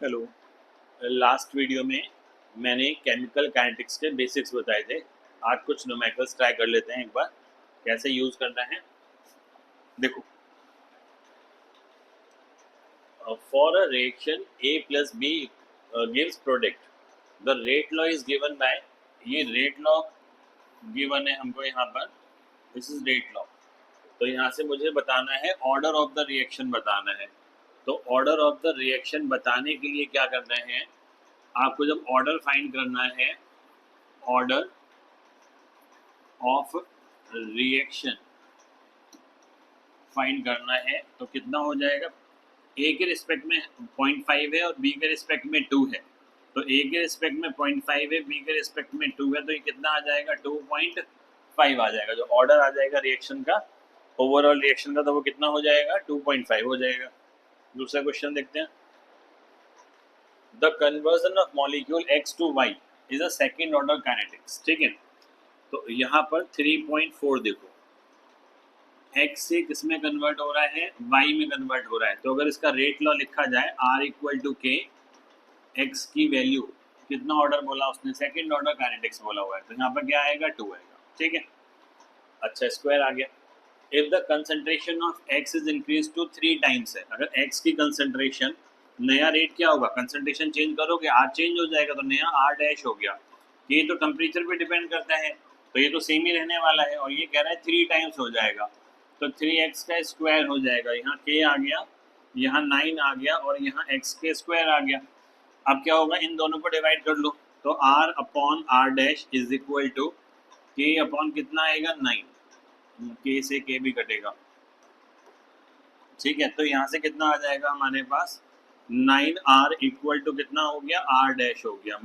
Hello. Last video में मैंने chemical kinetics के बेसिक्स बताए थे। आज कुछ न्यूमेरिकल्स ट्राई कर लेते हैं एक बार, कैसे यूज करना है। देखो, for a reaction A plus B gives product, the rate law is given by, ये रेट लॉ गिवन है हमको यहाँ पर, दिस इज रेट लॉ। तो यहाँ से मुझे बताना है ऑर्डर ऑफ द रिएक्शन बताना है। तो ऑर्डर ऑफ द रिएक्शन बताने के लिए क्या करना है, आपको जब ऑर्डर फाइंड करना है, ऑर्डर ऑफ रिएक्शन फाइंड करना है, तो कितना हो जाएगा। ए के रिस्पेक्ट में 0.5 है और बी के रिस्पेक्ट में 2 है। तो ए के रिस्पेक्ट में 0.5 है, बी के रिस्पेक्ट में 2 है, तो ये कितना आ जाएगा, 2.5 आ जाएगा। जो ऑर्डर आ जाएगा रिएक्शन का, ओवरऑल रिएक्शन का, तो वो कितना हो जाएगा, 2.5 हो जाएगा। दूसरा क्वेश्चन देखते हैं। The conversion of molecule X to Y is a second order kinetics. ठीक है, तो यहाँ पर 3.4 देखो, x से किस में कन्वर्ट हो रहा है, y में कन्वर्ट हो रहा है। तो अगर इसका रेट लॉ लिखा जाए, r इक्वल टू के, x की वैल्यू कितना ऑर्डर बोला उसने, सेकंड ऑर्डर काइनेटिक्स बोला हुआ है, तो यहाँ पर क्या आएगा, 2 आएगा। ठीक है, अच्छा स्क्वायर आ गया। If the concentration of x is increase to 3 times है, अगर x की कंसंट्रेशन, नया रेट क्या होगा, कंसंट्रेशन चेंज करोगे r चेंज हो जाएगा, तो नया r डैश हो गया। ये तो टेम्परेचर पे डिपेंड करता है, तो ये तो सेम ही रहने वाला है, और ये कह रहा है 3 टाइम्स हो जाएगा, तो 3x का स्क्वायर हो जाएगा। यहाँ k आ गया, यहाँ 9 आ गया, और यहाँ x के स्क्वायर आ गया। अब क्या होगा, इन दोनों को डिवाइड कर लो, तो r upon r dash is equal to k upon कितना आएगा, 9, के से के भी कटेगा। ठीक है, तो यहाँ से कितना आ जाएगा हमारे पास, 9r इक्वल टू कितना हो गया, r डैश हो गया।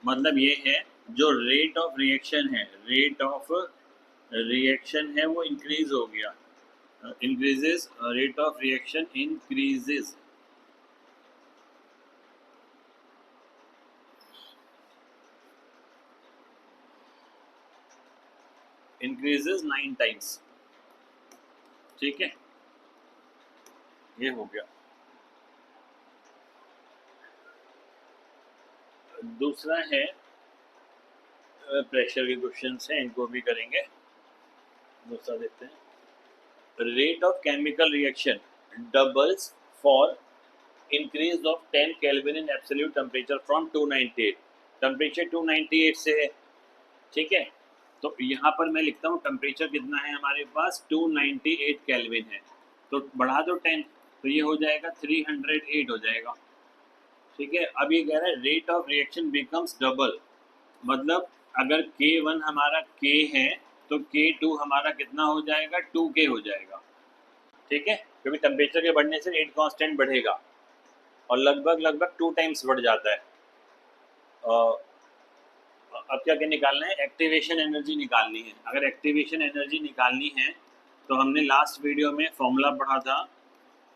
मतलब ये है, जो रेट ऑफ रिएक्शन है, रेट ऑफ रिएक्शन है वो इंक्रीज हो गया, increases, rate of reaction increases, increases 9 times. ठीक है, ये हो गया। दूसरा है, प्रेशर के क्वेश्चन है, इनको भी करेंगे। दूसरा देखते हैं। Rate of chemical reaction doubles for increase of 10 kelvin in absolute temperature from 298, temperature 298 से है। ठीक है, तो यहाँ पर मैं लिखता हूँ टेम्परेचर कितना है हमारे पास, 298 केल्विन है, तो बढ़ा दो 10, तो ये हो जाएगा 308 हो जाएगा। ठीक है, अब ये कह रहा है rate of reaction becomes double, मतलब अगर K1 हमारा K है, तो K2 हमारा कितना हो जाएगा, 2K हो जाएगा। ठीक है, क्योंकि टेम्परेचर के बढ़ने से रेट कांस्टेंट बढ़ेगा, और लगभग 2 टाइम्स बढ़ जाता है। अब क्या क्या निकालना है, एक्टिवेशन एनर्जी निकालनी है। अगर एक्टिवेशन एनर्जी निकालनी है, तो हमने लास्ट वीडियो में फॉर्मूला पढ़ा था,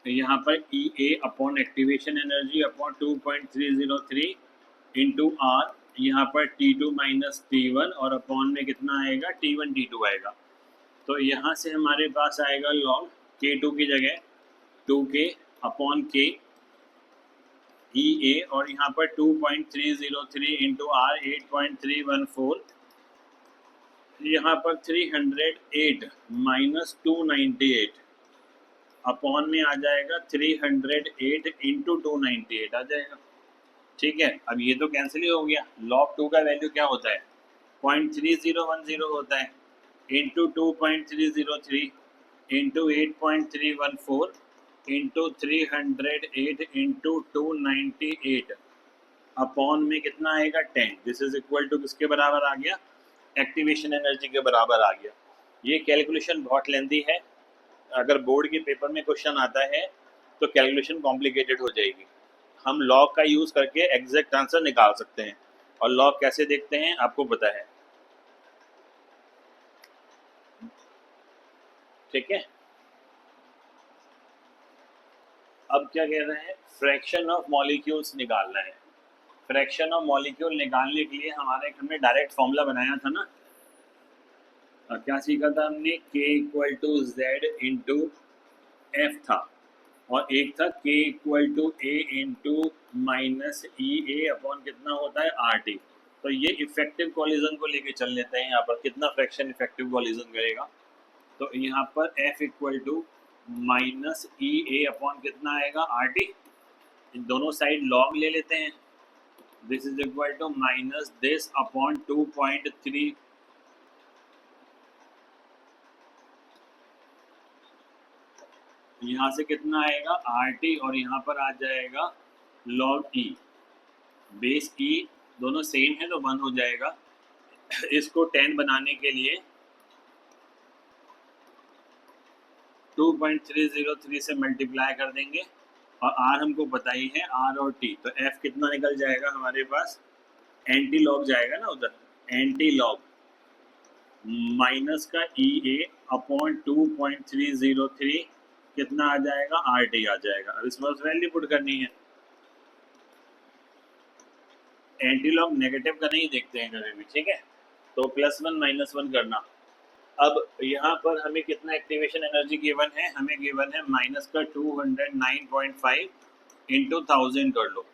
तो यहाँ पर E A upon activation energy upon 2.303 into R, यहाँ पर T2 माइनस T1, और अपॉन में कितना आएगा, T1 T2 आएगा। तो यहाँ से हमारे पास आएगा लॉग K2 की जगह 2K अपॉन के ई ए, और यहाँ पर 2.303 इंटू आर 8.314, यहाँ पर 308 माइनस 298 अपॉन में आ जाएगा 308 इंटू 298 आ जाएगा। ठीक है, अब ये तो कैंसिल ही हो गया। लॉग 2 का वैल्यू क्या होता है, 0.3010 होता है, into 2.303 into 8.314 into 308 into 298 upon में कितना आएगा, 10। दिस इज इक्वल टू किसके बराबर आ गया, एक्टिवेशन एनर्जी के बराबर आ गया। ये कैलकुलेशन बहुत लेंथी है, अगर बोर्ड के पेपर में क्वेश्चन आता है तो कैलकुलेशन कॉम्प्लिकेटेड हो जाएगी। हम लॉग का यूज करके एग्जैक्ट आंसर निकाल सकते हैं, और लॉग कैसे देखते हैं आपको पता है। ठीक है, अब क्या कह रहे हैं, फ्रैक्शन ऑफ मॉलिक्यूल्स निकालना है। फ्रैक्शन ऑफ मॉलिक्यूल निकालने के लिए हमारे हमने डायरेक्ट फॉर्मूला बनाया था ना, और क्या सीखा था हमने, K equal to Z into F था। और एक था k equal to A into minus E A upon कितना होता है आर टी। तो ये इफेक्टिव कॉलिजन को लेके चल लेते हैं। यहाँ पर कितना फ्रैक्शन इफेक्टिव कॉलिजन करेगा, तो यहाँ पर f equal to minus E A upon कितना आएगा आर टी। इन दोनों साइड लॉग ले लेते हैं। This is equal to minus this upon 2.3। यहाँ से कितना आएगा आर टी और यहाँ पर आ जाएगा लॉग ई। बेस ई दोनों सेम है तो 1 हो जाएगा। इसको 10 बनाने के लिए 2.303 से मल्टीप्लाई कर देंगे और आर हमको पता ही है आर और टी, तो एफ कितना निकल जाएगा हमारे पास, एंटी लॉग जाएगा ना उधर, एंटी लॉग माइनस का ई ए अपॉन 2.303 कितना आ जाएगा आर टी आ जाएगा। अब इसमें बस वैल्यू पुट करनी है। एंटी लॉग नेगेटिव का नहीं देखते हैं कभी भी, ठीक है, तो +1 -1 करना। अब यहाँ पर हमें कितना एक्टिवेशन एनर्जी गिवन है, हमें गिवन है माइनस का 209.5 इंटू 1000 कर लो,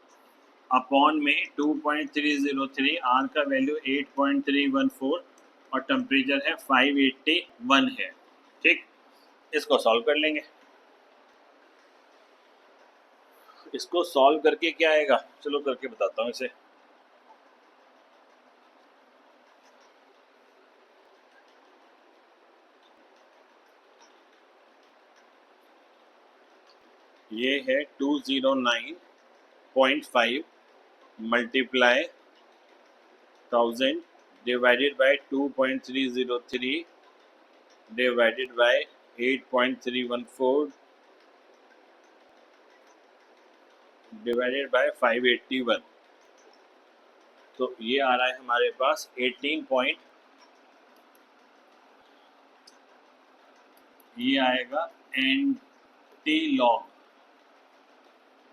अपॉन में 2.303, आर का वैल्यू 8.314 और टेम्परेचर है 581 है। ठीक, इसको सॉल्व कर लेंगे। इसको सॉल्व करके क्या आएगा, चलो करके बताता हूँ इसे। ये है 209.5 multiply 1000 divided by 2.303 divided by 8.314 divided by 581। तो ये आ रहा है हमारे पास 18 पॉइंट, ये आएगा एंटी लॉग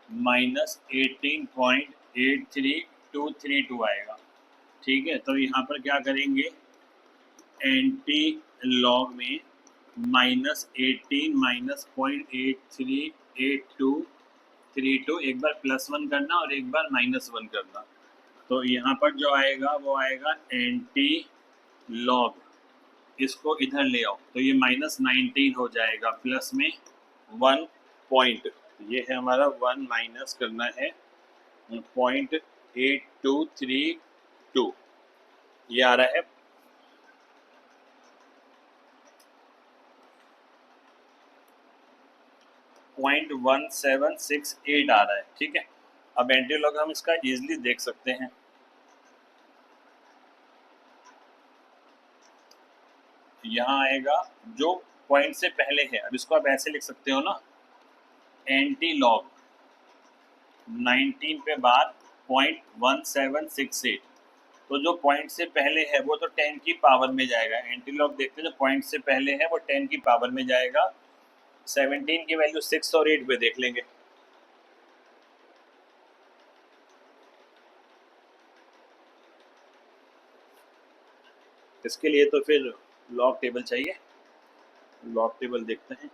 माइनस 18.83232 आएगा। ठीक है, तो यहाँ पर क्या करेंगे, एंटी लॉग में -18 माइनस 0.838232, एक बार +1 करना और एक बार -1 करना। तो यहाँ पर जो आएगा वो आएगा एंटी लॉग, इसको इधर ले आओ तो ये -19 हो जाएगा, प्लस में 1 पॉइंट, ये है हमारा 1 माइनस करना है 0.8232, ये आ रहा है 0.1768 आ रहा है। ठीक है, अब एंटी लॉग हम इसका इजीली देख सकते हैं। यहाँ आएगा जो पॉइंट से पहले है, अब इसको आप ऐसे लिख सकते हो ना, एंटी लॉग 19 पे बाद 0.1768, तो जो पॉइंट से पहले है वो तो 10 की पावर में जाएगा। एंटी लॉग देखते हैं जो पॉइंट से पहले है वो 10 की पावर में जाएगा। 17 की वैल्यू 6 और 8 पे देख लेंगे। इसके लिए तो फिर लॉग टेबल चाहिए, लॉग टेबल देखते हैं।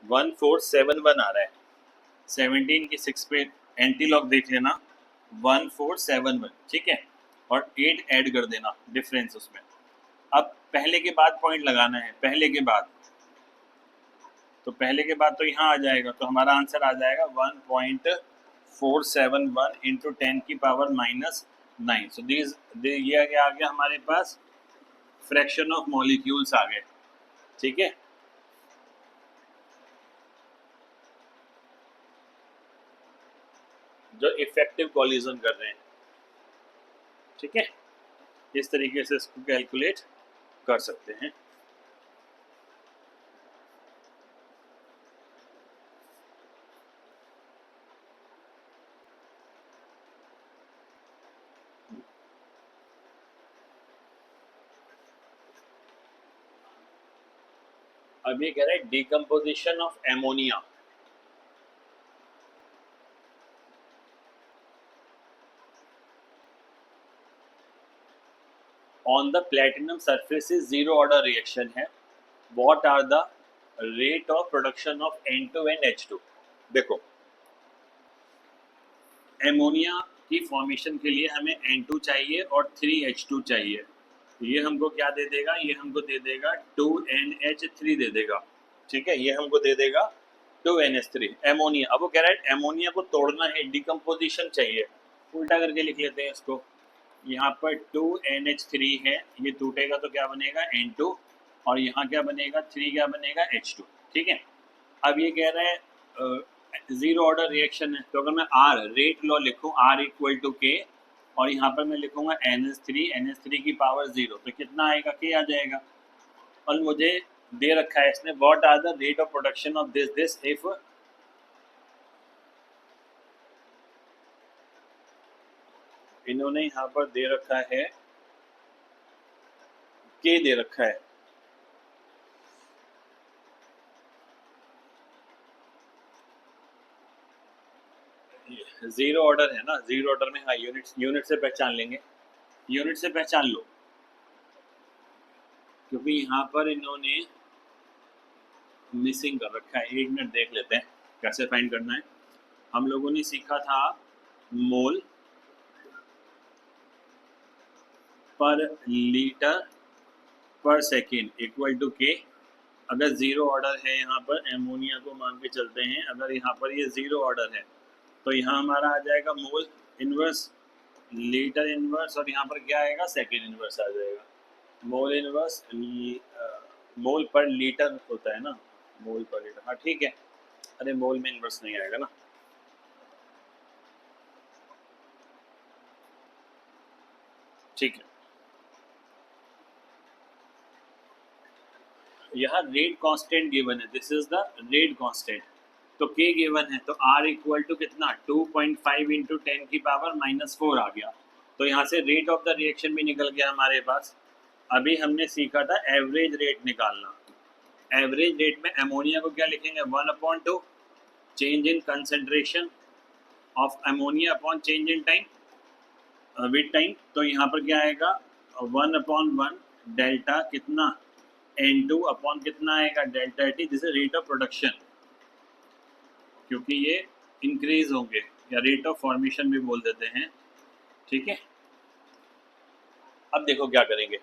वन 1471 आ रहा है, 17 की 6 पे एंटी लॉग देख लेना 1471, ठीक है, और 8 ऐड कर देना डिफरेंस उसमें। अब पहले के बाद पॉइंट लगाना है, पहले के बाद, तो पहले के बाद तो यहाँ आ जाएगा, तो हमारा आंसर आ जाएगा 1.471 इंटू 10 की पावर -9। सो ये आ गया हमारे पास फ्रैक्शन ऑफ मॉलिक्यूल्स आ गए। ठीक है, जो इफेक्टिव कॉलिजन कर रहे हैं। ठीक है, इस तरीके से इसको कैलकुलेट कर सकते हैं। अब ये कह रहा है decomposition of ammonia. On the platinum surface zero order reaction है, what are the rate of production of N2 and H2। देखो एमोनिया की फॉर्मेशन के लिए हमें N2 चाहिए और 3H2 चाहिए। ये हमको क्या दे देगा, ये हमको दे देगा 2NH3 दे देगा। ठीक है, ये हमको दे देगा 2NH3 एमोनिया। अब वो कह रहा है एमोनिया को तोड़ना है, डिकम्पोजिशन चाहिए। उल्टा करके लिख लेते हैं इसको। यहाँ पर 2NH3 है, ये टूटेगा तो क्या बनेगा N2, और यहाँ क्या बनेगा 3 क्या बनेगा H2। ठीक है, अब ये कह रहा है जीरो ऑर्डर रिएक्शन है, तो अगर मैं आर रेट लॉ लिखूं R इक्वल टू के, और यहाँ पर मैं लिखूंगा NH3 की पावर 0, तो कितना आएगा के आ जाएगा। और मुझे दे रखा है इसने what are the rate of production of this if, इन्होंने यहाँ पर दे रखा है के दे रखा है। जीरो ऑर्डर है ना, जीरो ऑर्डर में हाँ यूनिट से पहचान लेंगे, यूनिट से पहचान लो, क्योंकि यहाँ पर इन्होंने मिसिंग कर रखा है। 1 मिनट देख लेते हैं कैसे फाइंड करना है। हम लोगों ने सीखा था मोल पर लीटर पर सेकेंड इक्वल टू के। अगर जीरो ऑर्डर है यहाँ पर एमोनिया को मान के चलते हैं, अगर यहाँ पर ये जीरो ऑर्डर है तो यहाँ हमारा आ जाएगा मोल इनवर्स लीटर इनवर्स, और यहाँ पर क्या आएगा सेकेंड इनवर्स आ जाएगा। मोल इनवर्स मोल पर लीटर होता है ना, मोल पर लीटर, हाँ ठीक है। अरे मोल में इनवर्स नहीं आएगा ना, ठीक है। यहाँ रेट कांस्टेंट गिवन है, this is the rate constant. तो के गिवन है, तो आर इक्वल टू कितना 2.5 इंटू 10 की पावर -4 आ गया। तो यहाँ से रेट ऑफ द रिएक्शन भी निकल गया हमारे पास। अभी हमने सीखा था एवरेज रेट निकालना। एवरेज रेट में अमोनिया को क्या लिखेंगे 1/2 change in concentration of ammonia upon change in time with time. तो यहाँ पर क्या आएगा 1/1 डेल्टा कितना N2 अपॉन कितना आएगा delta T, this is rate of production, क्योंकि ये इंक्रीज होंगे, या रेट ऑफ फॉर्मेशन भी बोल देते हैं। ठीक है, अब देखो क्या करेंगे।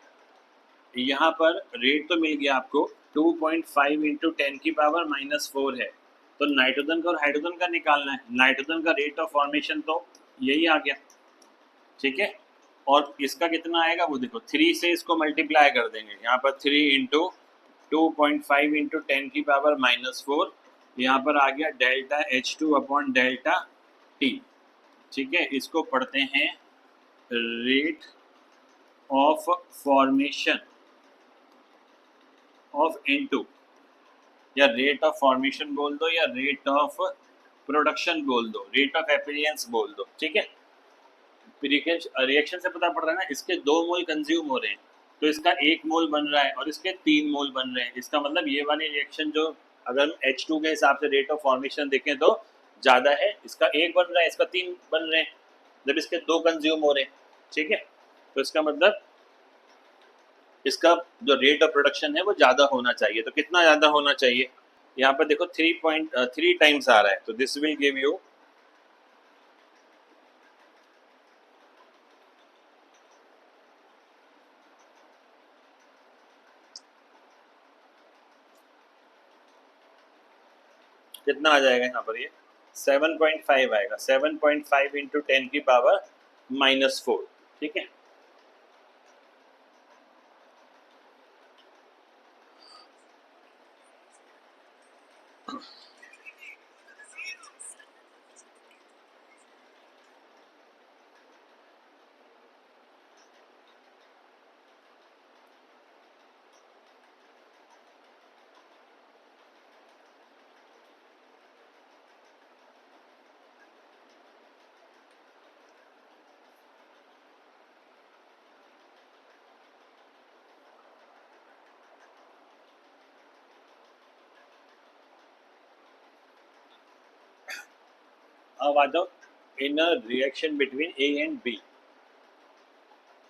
यहाँ पर रेट तो मिल गया आपको 2.5 इंटू 10 की पावर -4 है, तो नाइट्रोजन का और हाइड्रोजन का निकालना है। नाइट्रोजन का रेट ऑफ फॉर्मेशन तो यही आ गया, ठीक है। और इसका कितना आएगा वो देखो, 3 से इसको मल्टीप्लाई कर देंगे। यहाँ पर 3 इंटू 2.5 इंटू 10 की पावर -4, यहाँ पर आ गया delta H2 upon delta T। ठीक है, इसको पढ़ते हैं rate of formation of N2, या रेट ऑफ फॉर्मेशन बोल दो, या रेट ऑफ प्रोडक्शन बोल दो, रेट ऑफ एपिरियंस बोल दो। ठीक है, रिएक्शन से पता पड़ रहा है ना, इसके 2 मोल कंज्यूम हो रहे हैं, तो इसका 1 मोल बन रहा है और इसके 3 मोल बन रहे हैं। इसका मतलब ये वाली रिएक्शन जो अगर H2 के हिसाब से रेट ऑफ फॉर्मेशन देखें तो ज़्यादा है, इसका 1 बन रहा है, इसका 3 बन रहे हैं, जब इसके 2 कंज्यूम हो रहे हैं। ठीक है, तो इसका मतलब इसका जो रेट ऑफ प्रोडक्शन है वो ज़्यादा होना चाहिए। तो कितना ज़्यादा होना चाहिए, यहाँ पर देखो 3.3 टाइम्स आ रहा है, तो दिस विल गिव यू कितना आ जाएगा, यहाँ पर ये 7.5 आएगा। 7.5 इंटू 10 की पावर -4। ठीक है, अब आ जाओ in a reaction between A and B।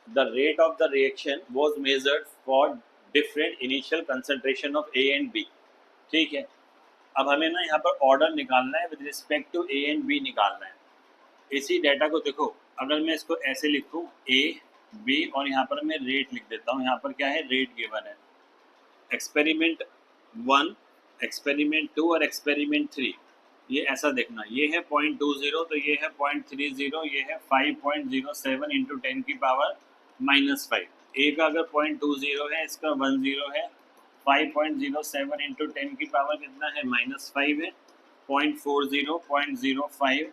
the rate of the reaction was measured for different initial concentration of A and B. ठीक है, अब हमें ना यहाँ पर ऑर्डर निकालना है with respect to A and B निकालना है। इसी डेटा को देखो, अगर मैं इसको ऐसे लिखूँ A B और यहाँ पर मैं रेट लिख देता हूँ, यहाँ पर क्या है, रेट गिवन है। एक्सपेरिमेंट 1, एक्सपेरिमेंट 2 और एक्सपेरिमेंट 3, ये ऐसा देखना, ये है 0.20 तो ये है 0.30, ये है 5.07 इंटू 10 की पावर -5। ए का अगर 0.20 है, इसका 10 है, 5.07 इंटू 10 की पावर कितना है, -5 है, 0.40 0.05,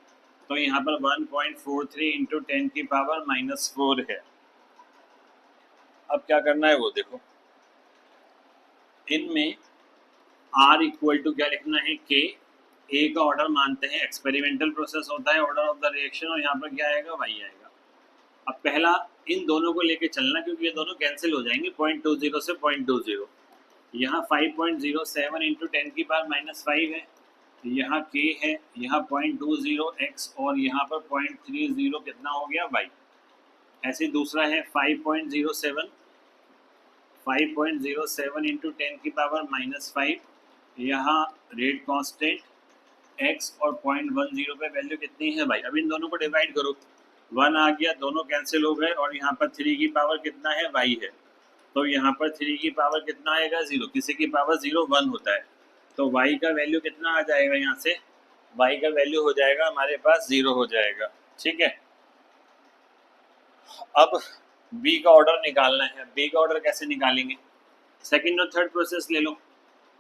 तो यहाँ पर 1.43 इंटू 10 की पावर -4 है। अब क्या करना है वो देखो, इनमें R इक्वल टू क्या लिखना है, K, ए का ऑर्डर मानते हैं, एक्सपेरिमेंटल प्रोसेस होता है ऑर्डर ऑफ द रिएक्शन, और यहाँ पर क्या आएगा, वाई आएगा। अब पहला इन दोनों को लेके चलना, क्योंकि ये दोनों कैंसिल हो जाएंगे, 0.20 से 0.20, यहाँ 5.07 इंटू 10 की पावर -5 है, यहाँ K है, यहाँ 0.20x और यहाँ पर 0.30 कितना हो गया, y। ऐसे दूसरा है 5.07 इंटू 10 की पावर -5, यहाँ रेट कांस्टेंट x और 0.10 पे वैल्यू कितनी है भाई। अब इन दोनों को डिवाइड करो, 1 आ गया, दोनों कैंसिल हो गए, और यहाँ पर 3 की पावर कितना है, y है, तो यहाँ पर 3 की पावर कितना आएगा, 0, किसी की पावर 0 1 होता है, तो y का वैल्यू कितना आ जाएगा, यहाँ से y का वैल्यू हो जाएगा हमारे पास 0 हो जाएगा। ठीक है, अब b का ऑर्डर निकालना है। b का ऑर्डर कैसे निकालेंगे, सेकंड और थर्ड प्रोसेस ले लो।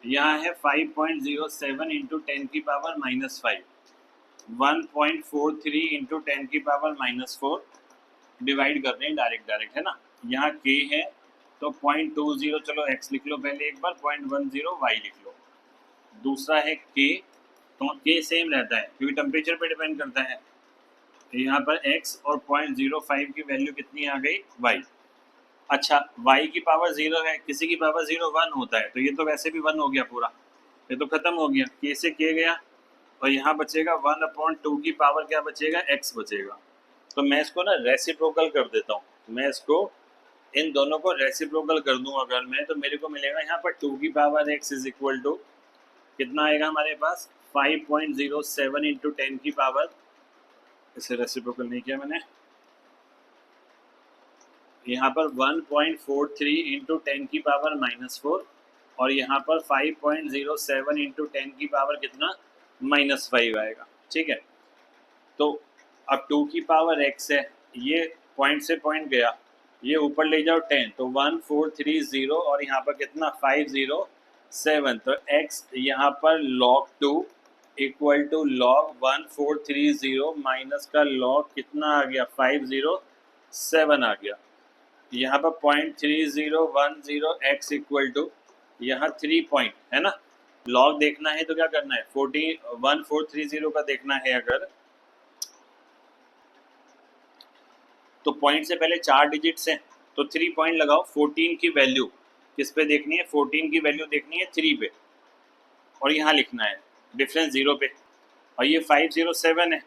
यहाँ है 5.07 इंटू 10 की पावर -5, 1.43 इंटू 10 की पावर -4, डिवाइड कर रहे हैं डायरेक्ट है ना। यहाँ k है तो 0.20, चलो x लिख लो पहले एक बार, 0.10 y लिख लो। दूसरा है k, तो k सेम रहता है क्योंकि टेम्परेचर पे डिपेंड करता है। यहाँ पर x और 0.05 की वैल्यू कितनी आ गई, y। अच्छा, y की पावर 0 है, किसी की पावर 0 1 होता है, तो ये तो वैसे भी 1 हो गया पूरा, ये तो खत्म हो गया, k से k गया, और यहाँ बचेगा 1/2 की पावर क्या बचेगा, x बचेगा। तो मैं इसको ना रेसिप्रोकल कर देता हूँ, मैं इसको इन दोनों को रेसिप्रोकल कर दूँ अगर मैं, तो मेरे को मिलेगा यहाँ पर 2 की power x is equal to कितना आएगा हमारे पास, 5.07 इंटू 10 की पावर, इसे रेसिप्रोकल नहीं किया मैंने, यहाँ पर 1.43 इंटू 10 की पावर -4, और यहाँ पर 5.07 इंटू 10 की पावर कितना, -5 आएगा। ठीक है, तो अब 2 की पावर x है, ये पॉइंट से पॉइंट गया, ये ऊपर ले जाओ 10, तो 1430, और यहाँ पर कितना 507, तो x यहाँ पर log 2 equal to log 1430 minus का log कितना आ गया, 507 आ गया। यहाँ पर 0.3010 x इक्वल टू यहाँ 3 पॉइंट है ना, लॉग देखना है तो क्या करना है, 1430 का देखना है अगर, तो पॉइंट से पहले 4 डिजिट्स हैं, तो 3 पॉइंट लगाओ। 14 की वैल्यू किस पे देखनी है, 14 की वैल्यू देखनी है 3 पे, और यहाँ लिखना है डिफरेंस 0 पे, और ये 507 है,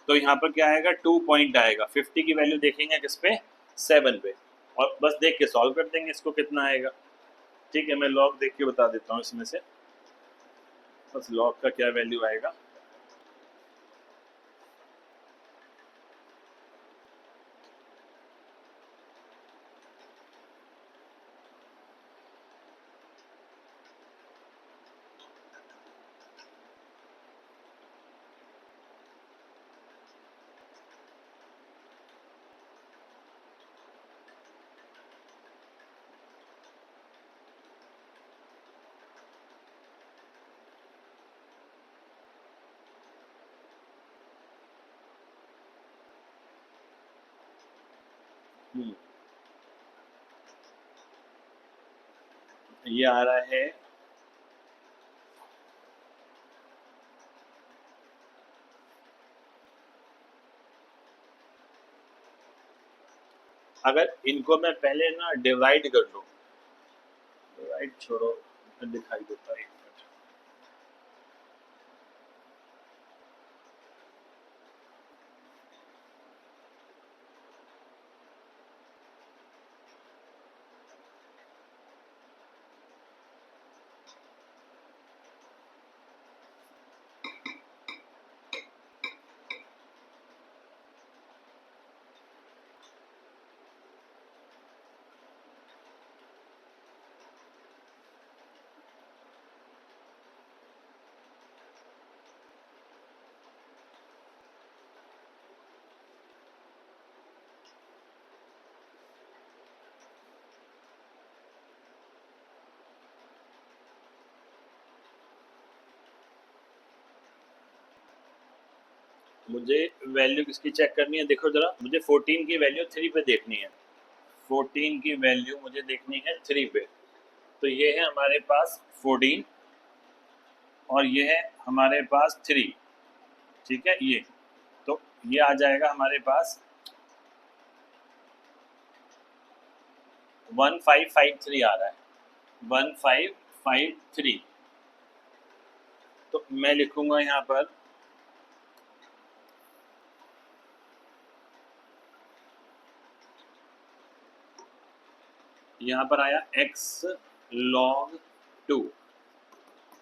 तो यहाँ पर क्या आएगा, 2 पॉइंट आएगा। 50 की वैल्यू देखेंगे किस पे, 7 पे, और बस देख के सॉल्व कर देंगे इसको कितना आएगा। ठीक है, मैं लॉग देख के बता देता हूँ इसमें से, बस लॉग का क्या वैल्यू आएगा। ये आ रहा है अगर इनको मैं पहले ना डिवाइड कर लूँ, डिवाइड छोड़ो, दिखाई देता है, मुझे वैल्यू किसकी चेक करनी है, देखो ज़रा, मुझे 14 की वैल्यू 3 पे देखनी है। 14 की वैल्यू मुझे देखनी है 3 पे। तो ये है हमारे पास 14 और ये है हमारे पास 3, ठीक है। ये तो ये आ जाएगा हमारे पास 1553 आ रहा है, 1553। तो मैं लिखूंगा यहाँ पर आया x log 2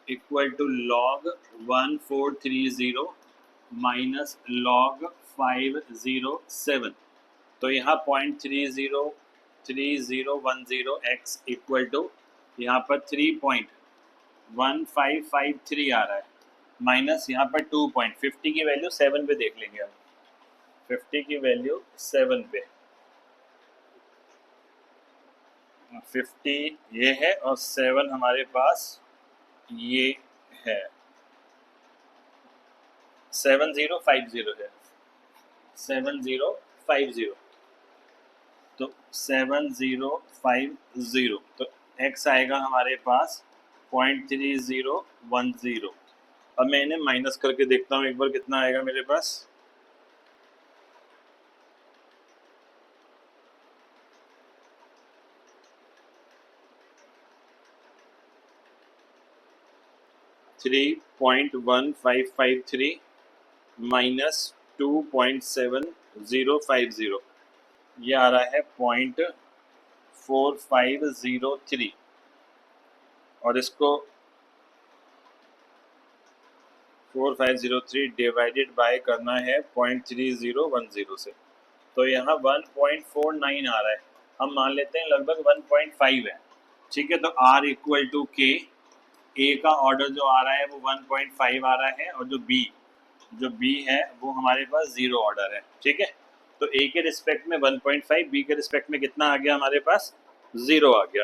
equal to log 1430 minus log 507। तो यहाँ 0.3010 x इक्वल टू यहाँ पर 3.1553 आ रहा है, माइनस यहाँ पर 2.50 की वैल्यू 7 पे देख लेंगे हम। 50 की वैल्यू 7 पे, 50 ये है और 7 हमारे पास ये है, 7050 है, 7050। तो 7050 तो x आएगा हमारे पास 0.3010। अब मैं इन्हें माइनस करके देखता हूँ एक बार कितना आएगा मेरे पास। थ्री 3.1553 माइनस 2.7050, ये आ रहा है 0.4503 और इसको 4503 डिवाइडेड बाय करना है 0.3010 से, तो यहाँ 1.49 आ रहा है। हम मान लेते हैं लगभग 1.5 है, ठीक है। तो R इक्वल टू के, ए का ऑर्डर जो आ रहा है वो 1.5 आ रहा है और जो बी है वो हमारे पास 0 ऑर्डर है, ठीक है। तो ए के रिस्पेक्ट में 1.5, बी के रिस्पेक्ट में कितना आ गया हमारे पास, 0 आ गया।